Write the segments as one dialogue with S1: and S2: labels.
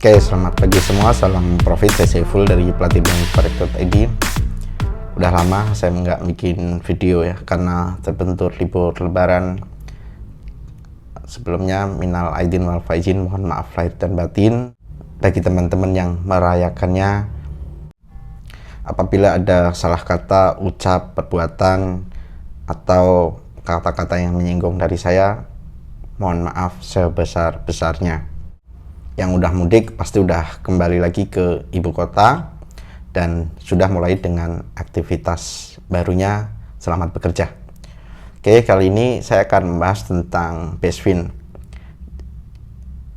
S1: Oke, selamat pagi semua, salam profit, saya Saiful dari platinumforex.id. Udah lama saya nggak bikin video ya, karena terbentur libur lebaran. Sebelumnya, minal aidin wal faizin, mohon maaf lahir dan batin. Bagi teman-teman yang merayakannya, apabila ada salah kata, ucap, perbuatan, atau kata-kata yang menyinggung dari saya, mohon maaf sebesar-besarnya. Yang udah mudik pasti udah kembali lagi ke ibu kota dan sudah mulai dengan aktivitas barunya. Selamat bekerja. Oke, kali ini saya akan membahas tentang Bestwin.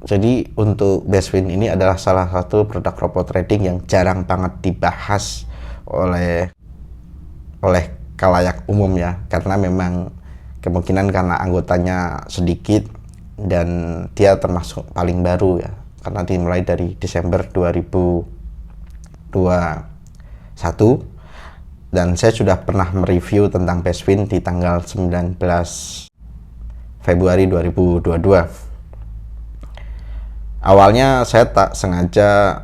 S1: Jadi untuk Bestwin ini adalah salah satu produk robot trading yang jarang banget dibahas oleh khalayak umum ya, karena memang kemungkinan karena anggotanya sedikit dan dia termasuk paling baru ya, karena dimulai dari Desember 2021, dan saya sudah pernah mereview tentang Bestwin di tanggal 19 Februari 2022. Awalnya saya tak sengaja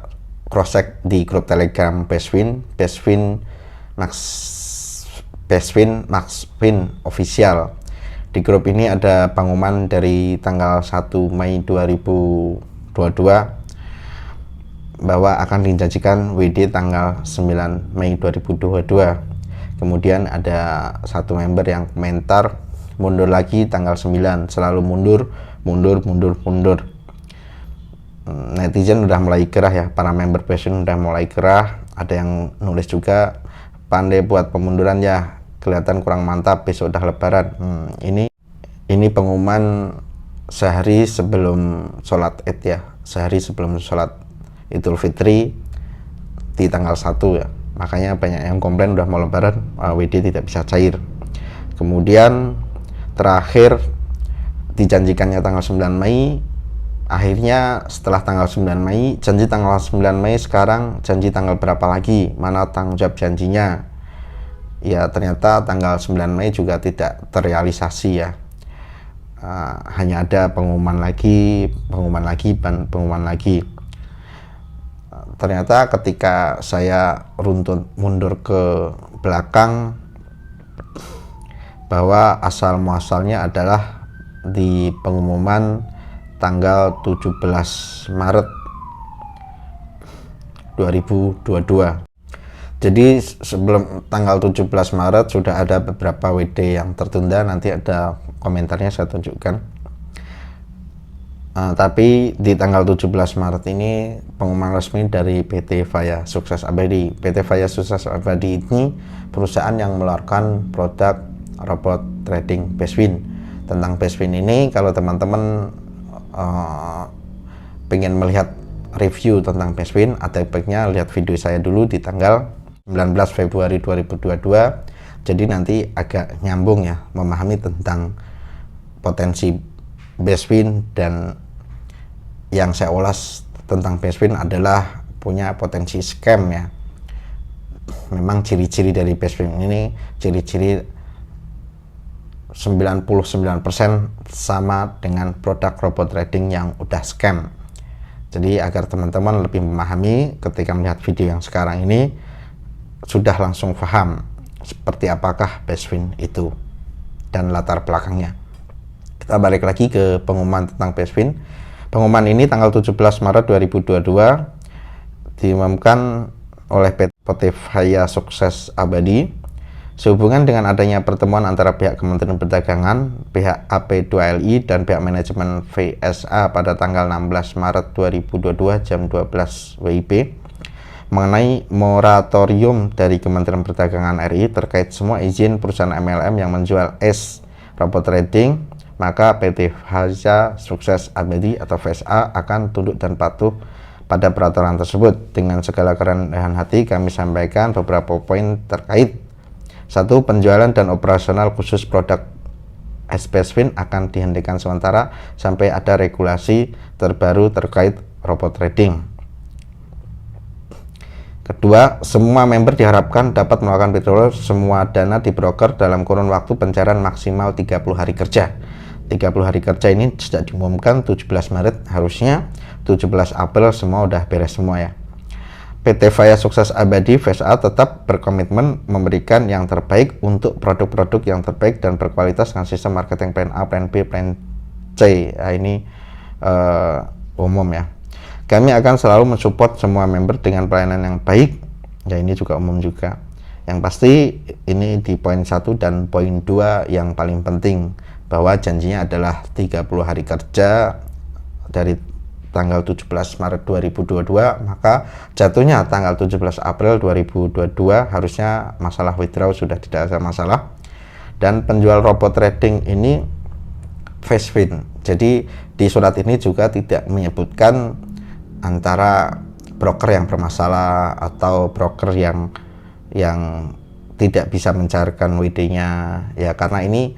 S1: cross-check di grup Telegram Bestwin Maxwin Official. Di grup ini ada pengumuman dari tanggal 1 Mei 2022 bahwa akan dijanjikan WD tanggal 9 Mei 2022. Kemudian ada satu member yang komentar mundur lagi tanggal 9, selalu mundur. Netizen udah mulai gerah ya, para member Bestwin udah mulai gerah. Ada yang nulis juga, pandai buat pemunduran ya, kelihatan kurang mantap, besok udah lebaran. Ini pengumuman sehari sebelum sholat Id ya, sehari sebelum sholat Idul Fitri di tanggal 1 ya. Makanya banyak yang komplain udah mau lebaran, WD tidak bisa cair. Kemudian terakhir dijanjikannya tanggal 9 Mei, akhirnya setelah tanggal 9 Mei, janji tanggal 9 Mei, sekarang janji tanggal berapa lagi, mana tanggung jawab janjinya. Ya ternyata tanggal 9 Mei juga tidak terrealisasi ya. Hanya ada pengumuman lagi. Ternyata ketika saya runtut mundur ke belakang, bahwa asal muasalnya adalah di pengumuman tanggal 17 Maret 2022. Jadi sebelum tanggal 17 Maret sudah ada beberapa WD yang tertunda, nanti ada komentarnya saya tunjukkan. Tapi di tanggal 17 Maret ini pengumuman resmi dari PT Vaya Sukses Abadi. PT Vaya Sukses Abadi ini perusahaan yang mengeluarkan produk robot trading Bestwin. Tentang Bestwin ini, kalau teman-teman pengen melihat review tentang Bestwin, ada baiknya lihat video saya dulu di tanggal 19 Februari 2022. Jadi nanti agak nyambung ya, memahami tentang potensi Bestwin. Dan yang saya ulas tentang Bestwin adalah punya potensi scam ya. Memang ciri-ciri dari Bestwin ini, ciri-ciri 99% sama dengan produk robot trading yang udah scam. Jadi agar teman-teman lebih memahami, ketika melihat video yang sekarang ini sudah langsung paham seperti apakah Bestwin itu dan latar belakangnya. Kita balik lagi ke pengumuman tentang Bestwin. Pengumuman ini tanggal 17 Maret 2022 diumumkan oleh PT Vaya Sukses Abadi sehubungan dengan adanya pertemuan antara pihak Kementerian Perdagangan, pihak AP2LI, dan pihak manajemen VSA pada tanggal 16 Maret 2022 jam 12 WIB mengenai moratorium dari Kementerian Perdagangan RI terkait semua izin perusahaan MLM yang menjual robot trading. Maka PT Vaya Sukses Abadi atau VSA akan tunduk dan patuh pada peraturan tersebut. Dengan segala kerendahan hati kami sampaikan beberapa poin terkait. 1. Penjualan dan operasional khusus produk Bestwin akan dihentikan sementara sampai ada regulasi terbaru terkait robot trading. Kedua, semua member diharapkan dapat melakukan withdrawal semua dana di broker dalam kurun waktu pencairan maksimal 30 hari kerja. 30 hari kerja ini sejak diumumkan 17 Maret, harusnya 17 April semua udah beres semua ya. PT Faya Sukses Abadi VSA tetap berkomitmen memberikan yang terbaik untuk produk-produk yang terbaik dan berkualitas dengan sistem marketing plan A, plan B, plan C. Nah, ini umum ya. Kami akan selalu mensupport semua member dengan pelayanan yang baik. Ya, ini juga umum juga. Yang pasti ini di poin 1 dan poin 2 yang paling penting, bahwa janjinya adalah 30 hari kerja dari tanggal 17 Maret 2022, maka jatuhnya tanggal 17 April 2022 harusnya masalah withdraw sudah tidak ada masalah. Dan penjual robot trading ini fast win. Jadi di surat ini juga tidak menyebutkan antara broker yang bermasalah atau broker yang tidak bisa mencairkan WD-nya ya, karena ini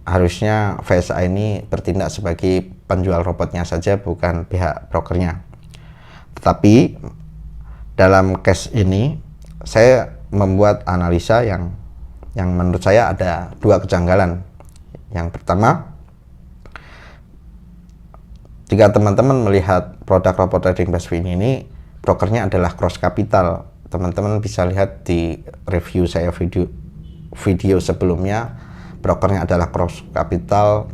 S1: harusnya VSA ini bertindak sebagai penjual robotnya saja, bukan pihak brokernya. Tetapi dalam case ini saya membuat analisa yang menurut saya ada 2 kejanggalan. Yang pertama, jika teman-teman melihat produk robot trading fast win ini, brokernya adalah Cross Capital. Teman-teman bisa lihat di review saya video sebelumnya, brokernya adalah Cross Capital.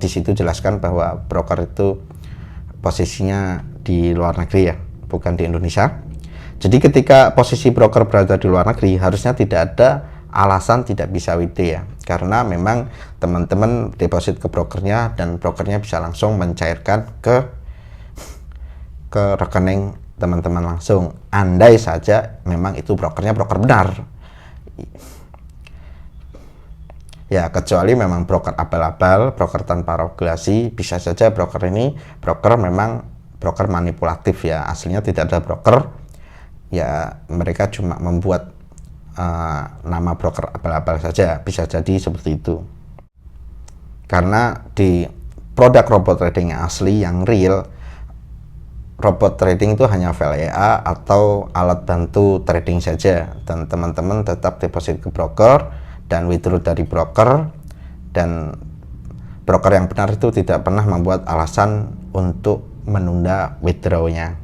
S1: Di situ jelaskan bahwa broker itu posisinya di luar negeri ya, bukan di Indonesia. Jadi ketika posisi broker berada di luar negeri, harusnya tidak ada alasan tidak bisa WD ya, karena memang teman-teman deposit ke brokernya dan brokernya bisa langsung mencairkan ke rekening teman-teman langsung, andai saja memang itu brokernya broker benar ya, kecuali memang broker abal-abal, broker tanpa regulasi. Bisa saja broker ini memang broker manipulatif ya, aslinya tidak ada broker ya, mereka cuma membuat nama broker abal-abal saja, bisa jadi seperti itu. Karena di produk robot trading yang asli, yang real, robot trading itu hanya VLA atau alat bantu trading saja, dan teman-teman tetap deposit ke broker dan withdraw dari broker, dan broker yang benar itu tidak pernah membuat alasan untuk menunda withdrawnya.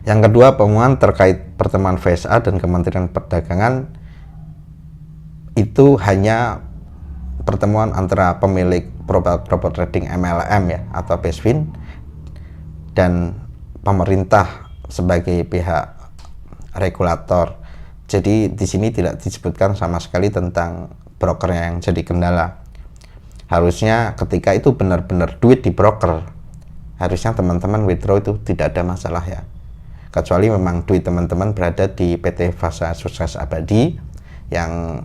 S1: Yang kedua, pengumuman terkait pertemuan VSA dan Kementerian Perdagangan itu hanya pertemuan antara pemilik robot trading MLM ya atau Bestwin dan pemerintah sebagai pihak regulator. Jadi di sini tidak disebutkan sama sekali tentang brokernya yang jadi kendala. Harusnya ketika itu benar-benar duit di broker, harusnya teman-teman withdraw itu tidak ada masalah ya. Kecuali memang duit teman-teman berada di PT Faya Sukses Abadi yang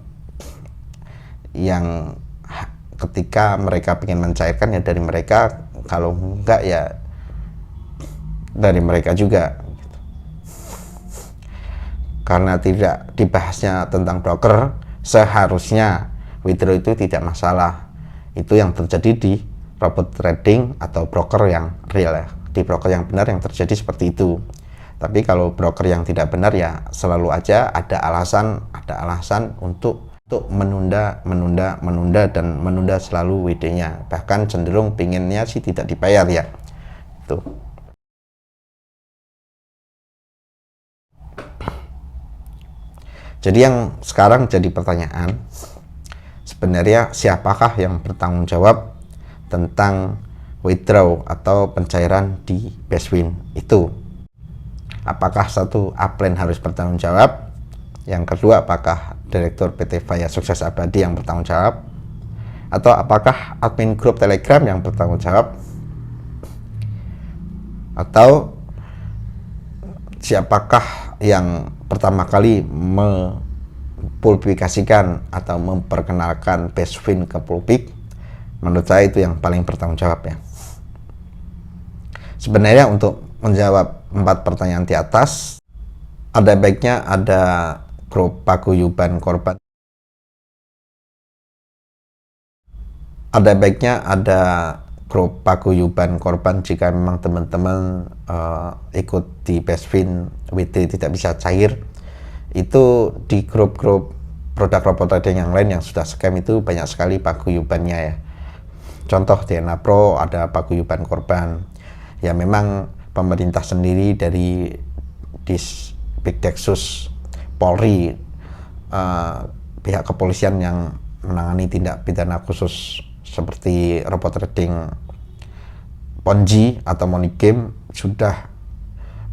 S1: ketika mereka ingin mencairkan ya dari mereka, kalau enggak ya dari mereka juga. Karena tidak dibahasnya tentang broker, seharusnya withdraw itu tidak masalah. Itu yang terjadi di robot trading atau broker yang real ya. Di broker yang benar yang terjadi seperti itu. Tapi kalau broker yang tidak benar ya selalu aja ada alasan untuk menunda dan menunda selalu WD-nya. Bahkan cenderung pinginnya sih tidak dibayar ya. Tuh. Jadi yang sekarang jadi pertanyaan, sebenarnya siapakah yang bertanggung jawab tentang withdraw atau pencairan di Bestwin itu? Apakah satu, upline harus bertanggung jawab? Yang kedua, apakah Direktur PT Faya Sukses Abadi yang bertanggung jawab? Atau apakah admin grup Telegram yang bertanggung jawab? Atau siapakah yang pertama kali mempublikasikan atau memperkenalkan Bestwin ke publik? Menurut saya itu yang paling bertanggung jawab ya. Sebenarnya untuk menjawab 4 pertanyaan di atas, ada baiknya ada grup paguyuban korban. Ada baiknya ada grup paguyuban korban jika memang teman-teman ikut di Bestwin WD tidak bisa cair. Itu di grup-grup produk robot trading yang lain yang sudah scam itu banyak sekali paguyubannya ya. Contoh DNA Pro ada paguyuban korban. Ya memang pemerintah sendiri dari Dispikdeksus Polri, pihak kepolisian yang menangani tindak pidana khusus seperti robot trading Ponzi atau money game sudah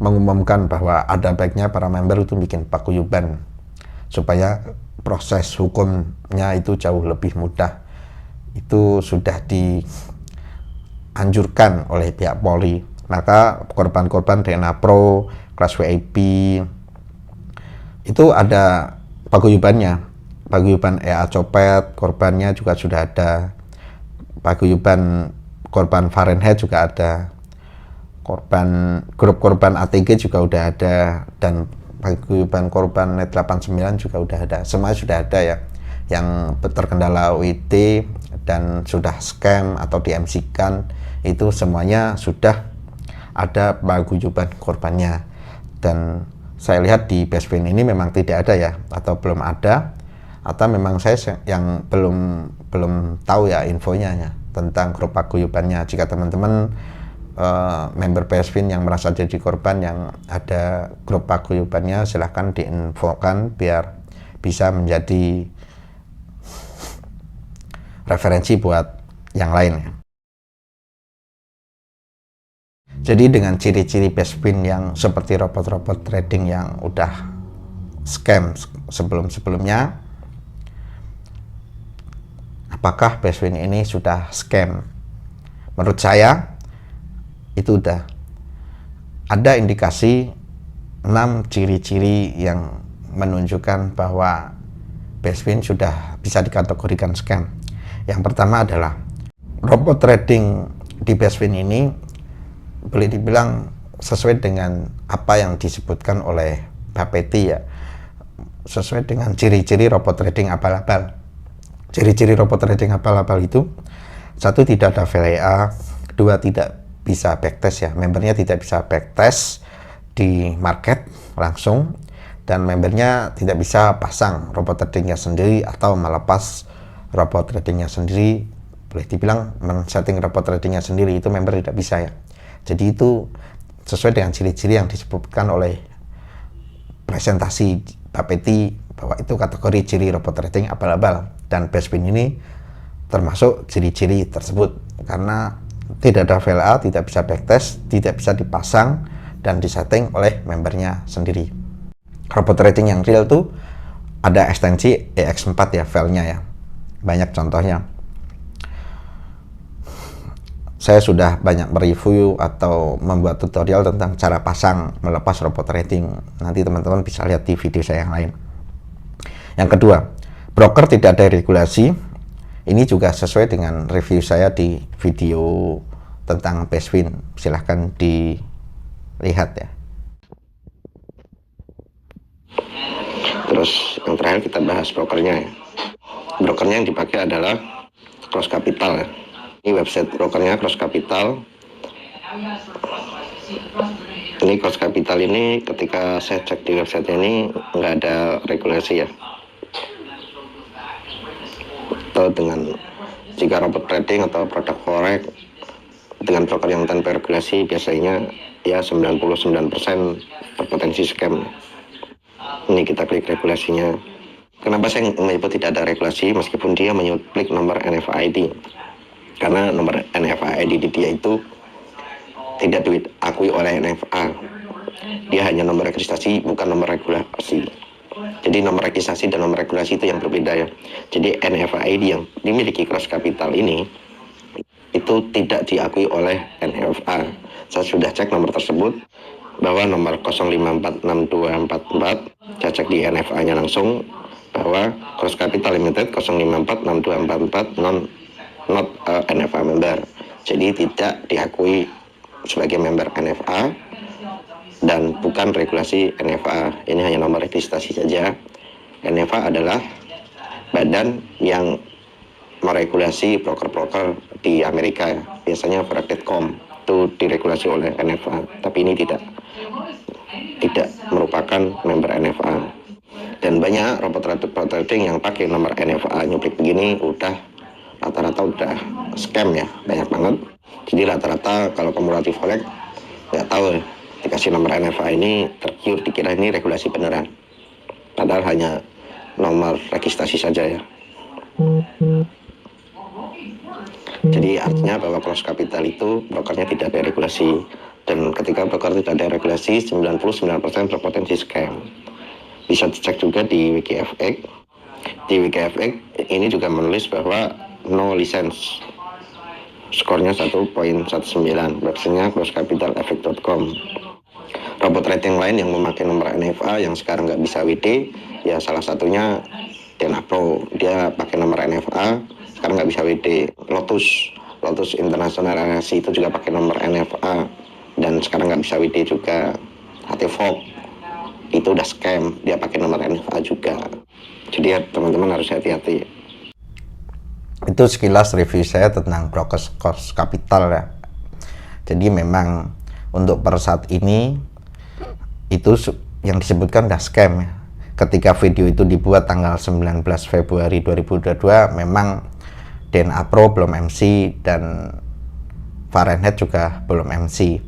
S1: mengumumkan bahwa ada baiknya para member itu bikin paguyuban supaya proses hukumnya itu jauh lebih mudah. Itu sudah dianjurkan oleh pihak Polri. Maka korban-korban DNA Pro, kelas VIP itu ada paguyubannya. Paguyuban EA Copet, korbannya juga sudah ada. Paguyuban korban Fahrenheit juga ada. Grup korban ATG juga udah ada, dan paguyuban korban Net 89 juga udah ada. Semua sudah ada ya, yang terkendala OIT dan sudah scam atau di-MC-kan, itu semuanya sudah ada paguyuban korbannya. Dan saya lihat di Bestwin ini memang tidak ada ya, atau belum ada, atau memang saya yang belum tahu ya infonya ya, tentang grup paguyubannya. Jika teman-teman member Bestwin yang merasa jadi korban yang ada grup paguyubannya, silahkan diinfokan biar bisa menjadi referensi buat yang lain ya. Jadi dengan ciri-ciri Bestwin yang seperti robot-robot trading yang udah scam sebelum-sebelumnya, apakah Bestwin ini sudah scam? Menurut saya itu udah ada indikasi 6 ciri-ciri yang menunjukkan bahwa Bestwin sudah bisa dikategorikan scam. Yang pertama adalah robot trading di Bestwin ini boleh dibilang sesuai dengan apa yang disebutkan oleh Bapeti ya, sesuai dengan ciri-ciri robot trading abal-abal. Ciri-ciri robot trading abal-abal itu, 1, tidak ada VLA, 2, tidak bisa backtest ya, membernya tidak bisa backtest di market langsung, dan membernya tidak bisa pasang robot tradingnya sendiri atau melepas robot tradingnya sendiri. Boleh dibilang men-setting robot tradingnya sendiri itu member tidak bisa ya. Jadi itu sesuai dengan ciri-ciri yang disebutkan oleh presentasi Bapeti, bahwa itu kategori ciri robot trading abal-abal, dan Bestwin ini termasuk ciri-ciri tersebut karena tidak ada VLA, tidak bisa backtest, tidak bisa dipasang dan disetting oleh membernya sendiri. Robot trading yang real tuh ada ekstensi EX4 ya, filenya ya, banyak contohnya. Saya sudah banyak mereview atau membuat tutorial tentang cara pasang melepas robot trading. Nanti teman-teman bisa lihat di video saya yang lain. Yang kedua, broker tidak ada regulasi. Ini juga sesuai dengan review saya di video tentang Bestwin. Silahkan dilihat ya. Terus yang terakhir kita bahas brokernya ya. Brokernya yang dipakai adalah Cross Capital ya. Ini website brokernya Cross Capital. Ini Cross Capital ini ketika saya cek di website ini nggak ada regulasi ya. Atau dengan jika robot trading atau produk forex dengan broker yang tanpa regulasi biasanya ya 99% berpotensi scam. Ini kita klik regulasinya. Kenapa saya menyebut tidak ada regulasi meskipun dia menyuplai nomor NFID? Karena nomor NFID di dia itu tidak diakui oleh NFA. Dia hanya nomor registrasi, bukan nomor regulasi. Jadi nomor registrasi dan nomor regulasi itu yang berbeda ya. Jadi NFID yang dimiliki Cross Capital ini itu tidak diakui oleh NFA. Saya sudah cek nomor tersebut bahwa nomor 05462444, saya cek di NFA-nya langsung bahwa Cross Capital Limited 05462444 not NFA member. Jadi tidak diakui sebagai member NFA dan bukan regulasi NFA. Ini hanya nomor registrasi saja. NFA adalah badan yang meregulasi broker-broker di Amerika ya. Biasanya Forex.com itu diregulasi oleh NFA, tapi ini tidak merupakan member NFA. Dan banyak robot trading yang pakai nomor NFA nyuplik begini udah rata-rata udah scam ya, banyak banget. Jadi rata-rata kalau kumulatif collect nggak tahu dikasih nomor NFA ini tergiur dikira ini regulasi beneran, padahal hanya nomor registrasi saja ya. Jadi artinya bahwa cross capital itu brokernya tidak ada regulasi, dan ketika broker tidak ada regulasi 99% berpotensi scam. Bisa dicek juga di WikiFX. Di WikiFX ini juga menulis bahwa no license, skornya 1.19, websitenya crosscapitaleffect.com. Robot trading lain yang memakai nomor NFA yang sekarang nggak bisa WD, ya salah satunya Dana Pro, dia pakai nomor NFA, sekarang nggak bisa WD. Lotus International LLC itu juga pakai nomor NFA, dan sekarang nggak bisa WD juga. HT-Fox itu udah scam, dia pakai nomor NFA juga. Jadi ya teman-teman harus hati-hati. Itu sekilas review saya tentang broker cross capital ya. Jadi memang untuk per saat ini itu yang disebutkan udah scam ya. Ketika video itu dibuat tanggal 19 Februari 2022 memang DNA Pro belum MC dan Fahrenheit juga belum MC.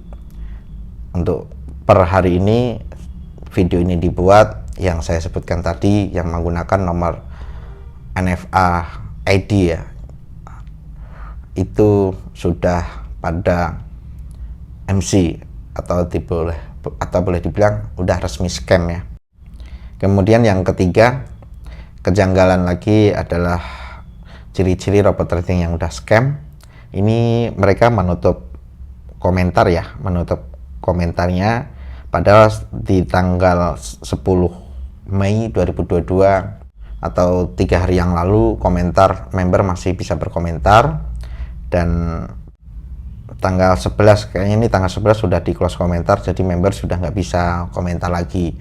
S1: Untuk per hari ini video ini dibuat yang saya sebutkan tadi yang menggunakan nomor NFA ID ya, itu sudah pada MC atau boleh dibilang udah resmi scam ya. Kemudian yang ketiga, kejanggalan lagi adalah ciri-ciri robot trading yang udah scam. Ini mereka menutup komentarnya padahal di tanggal 10 Mei 2022 atau 3 hari yang lalu member masih bisa berkomentar, dan tanggal 11 kayaknya ini tanggal 11 sudah di close komentar, jadi member sudah nggak bisa komentar lagi.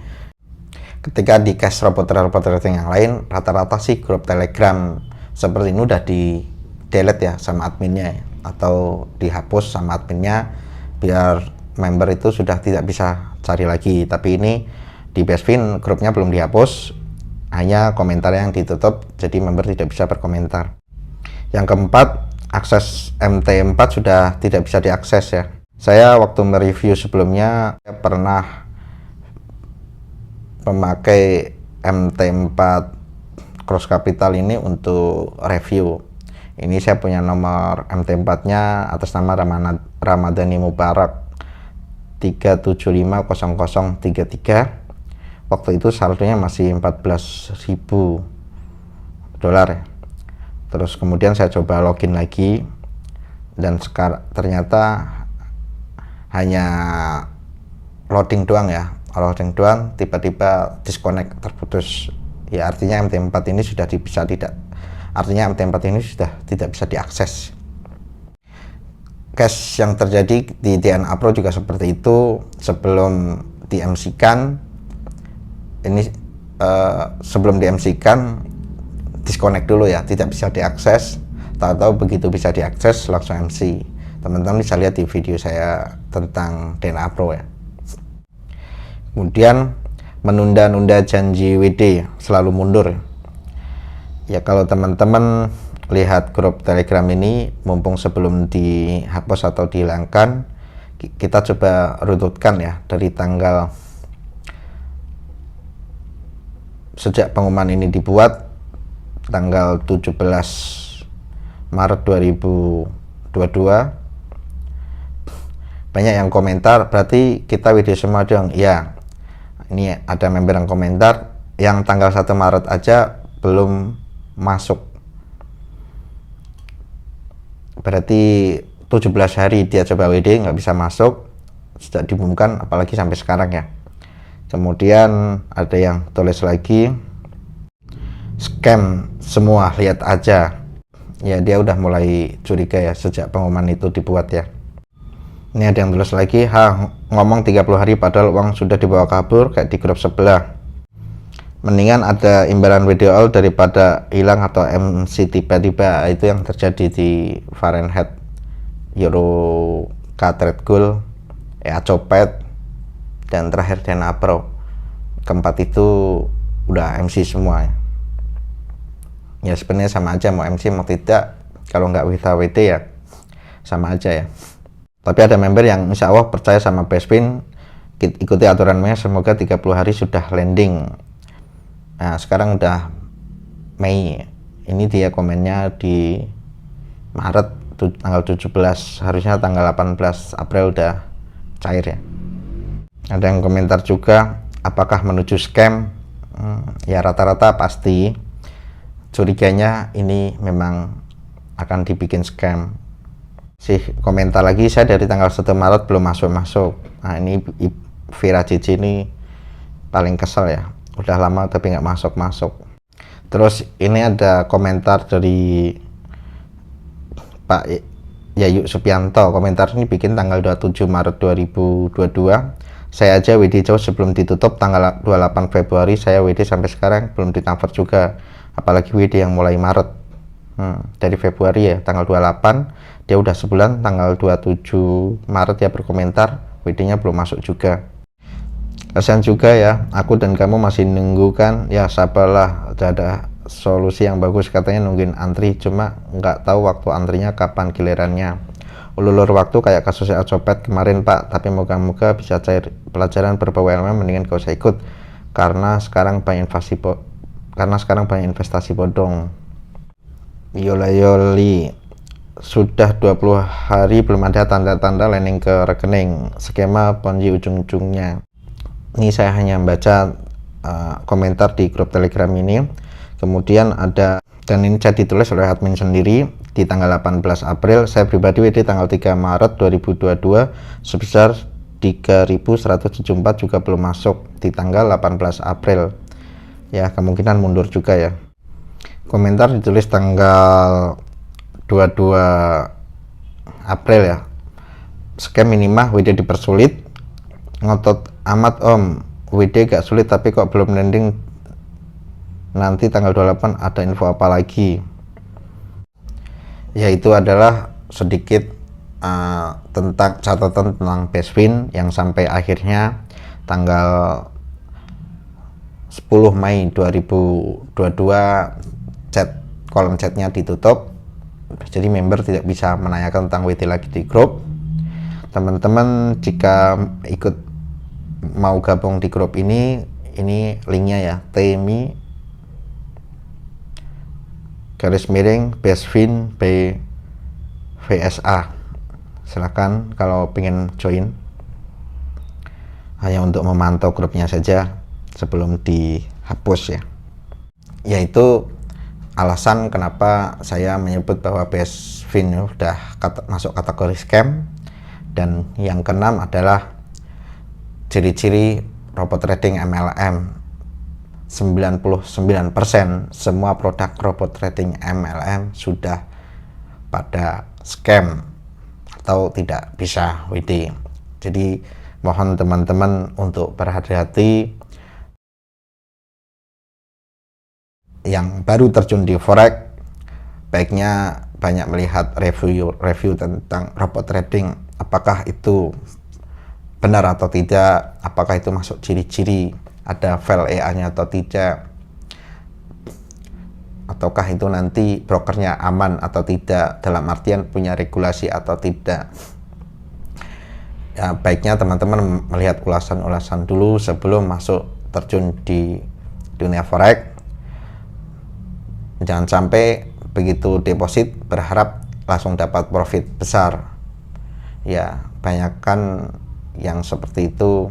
S1: Ketika di cash robot trading yang lain, rata-rata sih grup Telegram seperti ini udah di delete ya sama adminnya atau dihapus sama adminnya biar member itu sudah tidak bisa cari lagi. Tapi ini di Bestfin grupnya belum dihapus, hanya komentar yang ditutup, jadi member tidak bisa berkomentar. Yang keempat, akses MT4 sudah tidak bisa diakses ya. Saya waktu mereview sebelumnya pernah memakai MT4 cross capital ini untuk review. Ini saya punya nomor MT4 nya atas nama Ramadhani Mubarak 3750033. Waktu itu saldonya masih 14.000 dolar ya. Terus kemudian saya coba login lagi, dan sekarang ternyata hanya loading doang, tiba-tiba disconnect, terputus ya. Artinya MT4 ini sudah tidak bisa diakses. Case yang terjadi di DNA Pro juga seperti itu. Sebelum di-MC-kan disconnect dulu ya, tidak bisa diakses. Tahu-tahu begitu bisa diakses langsung MC. Teman-teman bisa lihat di video saya tentang DNA Pro ya. Kemudian menunda-nunda janji WD, selalu mundur ya. Kalau teman-teman lihat grup Telegram ini, mumpung sebelum dihapus atau dihilangkan, kita coba runutkan ya dari tanggal sejak pengumuman ini dibuat, tanggal 17 Maret 2022. Banyak yang komentar, berarti kita WD semua dong. Ya, ini ada member yang komentar yang tanggal 1 Maret aja belum masuk, berarti 17 hari dia coba WD nggak bisa masuk sejak diumumkan, apalagi sampai sekarang ya. Kemudian ada yang tulis lagi, scam semua, lihat aja ya. Dia udah mulai curiga ya sejak pengumuman itu dibuat ya. Ini ada yang tulis lagi, ngomong 30 hari padahal uang sudah dibawa kabur kayak di grup sebelah. Mendingan ada imbalan WDOL daripada hilang atau MC tiba-tiba. Itu yang terjadi di Fahrenheit, Euro, Trade Gold, Copet, dan terakhir DNA Pro. Keempat itu udah MC semua ya. Ya sebenarnya sama aja mau MC mau tidak, kalau nggak bisa WD ya sama aja ya. Tapi ada member yang insya Allah percaya sama Bestfin, ikuti aturan mainnya, semoga 30 hari sudah landing. Nah sekarang udah Mei, ini dia komennya di Maret tanggal 17, harusnya tanggal 18 April udah cair ya. Ada yang komentar juga, apakah menuju scam? Ya rata-rata pasti curiganya ini memang akan dibikin scam. Sih komentar lagi, saya dari tanggal 1 Maret belum masuk. Nah ini Vira Cici ini paling kesel ya, udah lama tapi nggak masuk. Terus ini ada komentar dari Pak Yayu Supianto, komentar ini bikin tanggal 27 Maret 2022. Saya aja WD jauh sebelum ditutup tanggal 28 Februari, saya WD sampai sekarang belum ditransfer juga, apalagi WD yang mulai Maret. Dari Februari ya tanggal 28, dia udah sebulan tanggal 27 Maret ya berkomentar, WD nya belum masuk juga. Kasihan juga ya, aku dan kamu masih nunggu kan, ya sabarlah, ada solusi yang bagus katanya nungguin antri, cuma nggak tahu waktu antrinya kapan gilirannya. Ulur waktu kayak kasusnya copet kemarin Pak, tapi moga-moga bisa cair. Pelajaran berbau elemen mendingan gak usah ikut, karena sekarang banyak investasi bodong. Yoli sudah 20 hari belum ada tanda-tanda landing ke rekening, skema ponzi ujung-ujungnya. Ini saya hanya membaca komentar di grup Telegram ini, kemudian ada, dan ini chat ditulis oleh admin sendiri di tanggal 18 April. Saya pribadi WD tanggal 3 Maret 2022 sebesar 3.174 juga belum masuk di tanggal 18 April ya, kemungkinan mundur juga ya. Komentar ditulis tanggal 22 April ya, scam minimah WD dipersulit, ngotot amat om, WD gak sulit tapi kok belum landing, nanti tanggal 28 ada info apa lagi. Yaitu adalah sedikit tentang catatan tentang Bestfin yang sampai akhirnya tanggal 10 Mei 2022 kolom chatnya ditutup, jadi member tidak bisa menanyakan tentang WD lagi di grup. Teman-teman jika mau gabung di grup ini linknya ya, tmi Bestfin VSA. Silahkan kalau pengen join, hanya untuk memantau grupnya saja sebelum dihapus ya. Yaitu alasan kenapa saya menyebut bahwa Bestfin sudah masuk kategori scam. Dan yang keenam adalah ciri-ciri robot trading MLM. 99% semua produk robot trading MLM sudah pada scam atau tidak bisa WD. Jadi mohon teman-teman untuk berhati-hati. Yang baru terjun di forex, baiknya banyak melihat review tentang robot trading, apakah itu benar atau tidak, apakah itu masuk ciri-ciri ada file EA-nya atau tidak, ataukah itu nanti brokernya aman atau tidak, dalam artian punya regulasi atau tidak. Ya, baiknya teman-teman melihat ulasan-ulasan dulu sebelum masuk terjun di dunia forex. Jangan sampai begitu deposit berharap langsung dapat profit besar. Ya, banyakkan yang seperti itu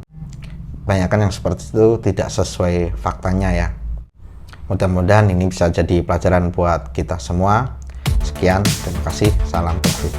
S1: tidak sesuai faktanya ya. Mudah-mudahan ini bisa jadi pelajaran buat kita semua. Sekian, terima kasih, salam profit.